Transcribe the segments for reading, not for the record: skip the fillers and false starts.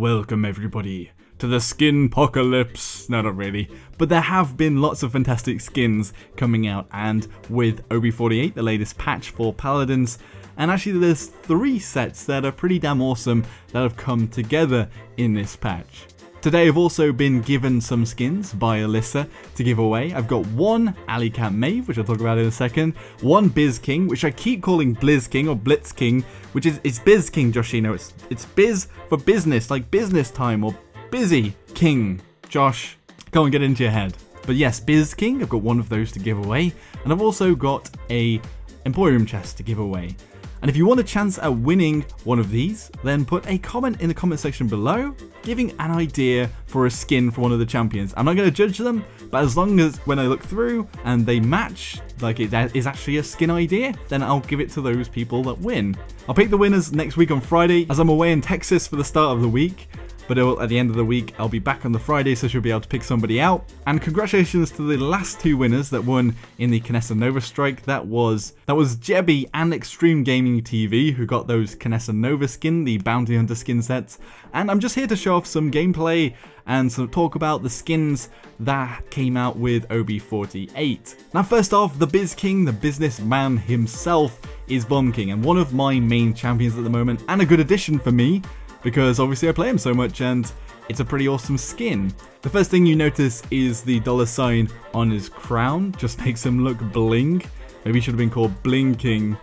Welcome everybody to the skin apocalypse. No, not really, but there have been lots of fantastic skins coming out, and with OB48, the latest patch for Paladins, and actually there's 3 sets that are pretty damn awesome that have come together in this patch. Today I've also been given some skins by Alyssa to give away. I've got one Alley Cat Maeve, which I'll talk about in a second, one biz-king, which I keep calling blizz-king or blitz-king, which is it's biz-king, Joshino. It's biz for business, like business time, or busy king. Josh, go and get into your head. But yes, biz-king, I've got one of those to give away, and I've also got a Emporium chest to give away. And if you want a chance at winning one of these, then put a comment in the comment section below, giving an idea for a skin for one of the champions. I'm not going to judge them, but as long as when I look through and they match, like it is actually a skin idea, then I'll give it to those people that win. I'll pick the winners next week on Friday, as I'm away in Texas for the start of the week. But at the end of the week, I'll be back on the Friday, so she'll be able to pick somebody out. And congratulations to the last 2 winners that won in the Canessa Nova Strike. That was Jebby and Extreme Gaming TV, who got those Canessa Nova skin, the Bounty Hunter skin sets. And I'm just here to show off some gameplay and talk about the skins that came out with OB48. Now first off, the biz-king, the businessman himself, is Bomb King, and one of my main champions at the moment, and a good addition for me, because obviously I play him so much and it's a pretty awesome skin. The first thing you notice is the $sign on his crown, just makes him look bling. Maybe he should have been called Bling King.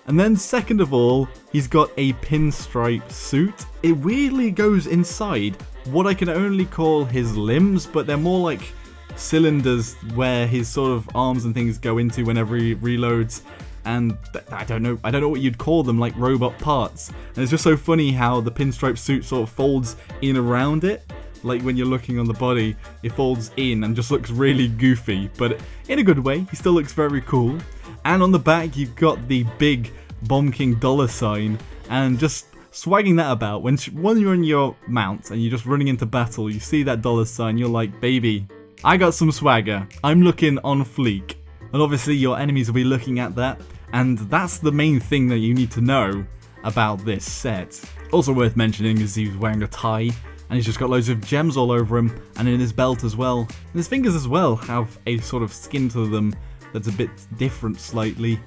And then second of all, he's got a pinstripe suit. It weirdly goes inside what I can only call his limbs, but they're more like cylinders where his sort of arms and things go into whenever he reloads. And I don't know what you'd call them, like robot parts. And it's just so funny how the pinstripe suit sort of folds in around it. Like when you're looking on the body, it folds in and just looks really goofy, but in a good way. He still looks very cool. And on the back, you've got the big Bomb King $sign, and just swagging that about. When you're on your mount and you're just running into battle, you see that $sign, you're like, baby, I got some swagger. I'm looking on fleek. And obviously your enemies will be looking at that, and that's the main thing that you need to know about this set. Also worth mentioning is he's wearing a tie, and he's just got loads of gems all over him, and in his belt as well. And his fingers as well have a sort of skin to them that's a bit different slightly.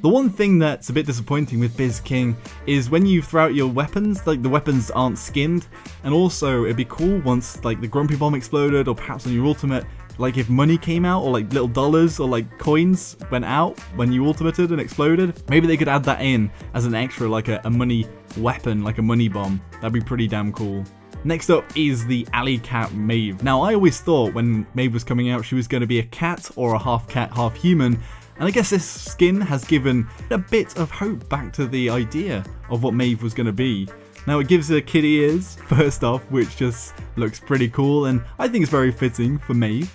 The one thing that's a bit disappointing with biz-king is when you throw out your weapons, like the weapons aren't skinned, and also it'd be cool once like the Grumpy Bomb exploded, or perhaps on your ultimate, like if money came out, or like little dollars or like coins went out when you ultimated and exploded, maybe they could add that in as an extra, like a money weapon, like a money bomb. That'd be pretty damn cool. Next up is the Alley Cat Maeve. Now I always thought when Maeve was coming out she was going to be a cat or a half cat, half human, and I guess this skin has given a bit of hope back to the idea of what Maeve was going to be. Now it gives her kitty ears, first off, which just looks pretty cool, and I think it's very fitting for Maeve.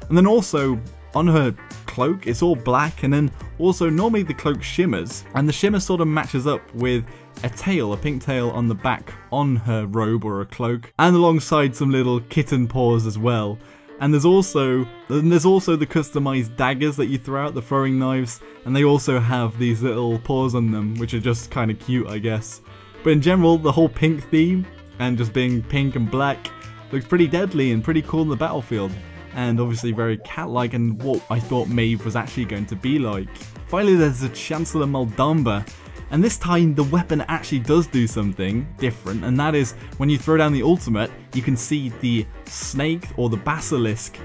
And then also, on her cloak, it's all black, and then also normally the cloak shimmers, and the shimmer sort of matches up with a tail, a pink tail on the back on her robe or a cloak, and alongside some little kitten paws as well. And there's also the customized daggers that you throw out, the throwing knives, and they also have these little paws on them, which are just kind of cute, I guess. But in general, the whole pink theme, and just being pink and black, looks pretty deadly and pretty cool in the battlefield. And obviously very cat-like, and what I thought Maeve was actually going to be like. Finally, there's the Chancellor Maldamba, and this time the weapon actually does do something different, and that is when you throw down the ultimate, you can see the snake or the basilisk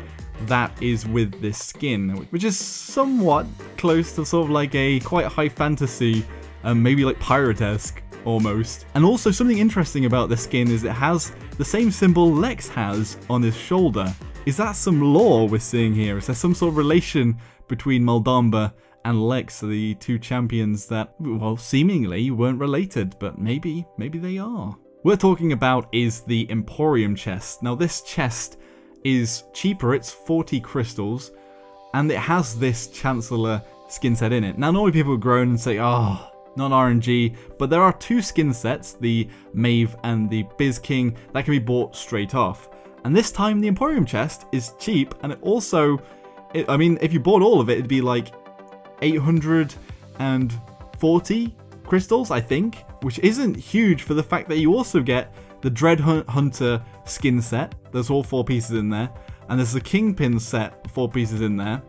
that is with this skin, which is somewhat close to sort of like a quite high fantasy, maybe like pirate-esque almost. And also something interesting about this skin is it has the same symbol Lex has on his shoulder. Is that some lore we're seeing here? Is there some sort of relation between Maldamba and Lex, the 2 champions that, well, seemingly weren't related, but maybe they are? What we're talking about is the Emporium chest. Now this chest is cheaper, it's 40 crystals, and it has this Chancellor skin set in it. Now normally people would groan and say, oh, not RNG, but there are 2 skin sets, the Maeve and the biz-king, that can be bought straight off. And this time the Emporium chest is cheap, and it also, I mean, if you bought all of it, it'd be like 840 crystals, I think, which isn't huge for the fact that you also get the Dread Hunter skin set. There's all 4 pieces in there. And there's the Kingpin set, 4 pieces in there.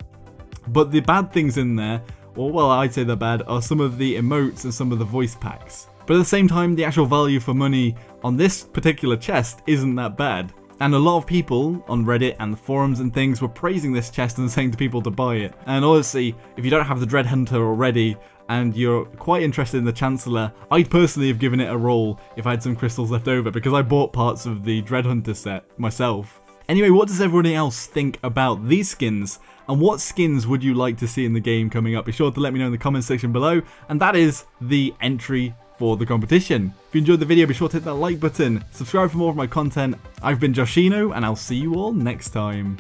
But the bad things in there, or well, I'd say they're bad, are some of the emotes and some of the voice packs. But at the same time, the actual value for money on this particular chest isn't that bad. And a lot of people on Reddit and the forums and things were praising this chest and saying to people to buy it. And honestly, if you don't have the Dread Hunter already, and you're quite interested in the Chancellor, I'd personally have given it a roll if I had some crystals left over, because I bought parts of the Dread Hunter set myself. Anyway, what does everybody else think about these skins? And what skins would you like to see in the game coming up? Be sure to let me know in the comment section below. And that is the entry for the competition. If you enjoyed the video, be sure to hit that like button. Subscribe for more of my content. I've been Joshino, and I'll see you all next time.